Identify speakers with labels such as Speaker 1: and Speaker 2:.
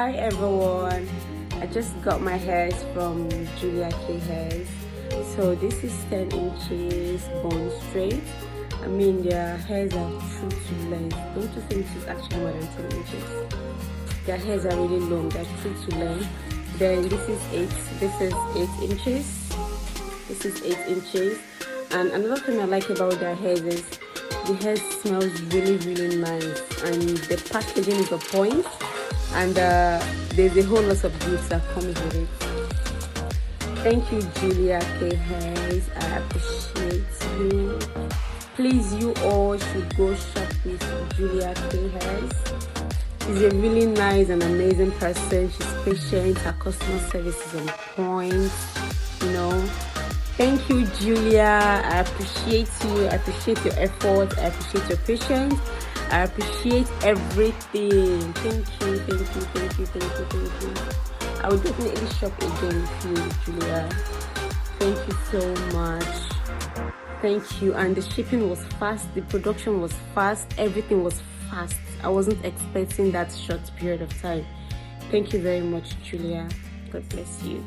Speaker 1: Hi everyone, I just got my hairs from Julia K Hairs. So this is 10 inches bone straight. I mean their hairs are true to length. Don't you think it's actually more than 10 inches? Their hairs are really long, they're true to length. Then this is 8 inches. This is 8 inches. And another thing I like about their hairs is the hair smells really nice, and the packaging is on point, and there's a whole lot of gifts that comes with it. Thank you, Julia K Hairs. I appreciate you. Please, you all should go shop with Julia K Hairs. She's a really nice and amazing person. She's patient. Her customer service is on point. You know. Thank you, Julia. I appreciate you. I appreciate your effort. I appreciate your patience. I appreciate everything. Thank you. I will definitely shop again with you, Julia. Thank you so much. Thank you. And the shipping was fast. The production was fast. Everything was fast. I wasn't expecting that short period of time. Thank you very much, Julia. God bless you.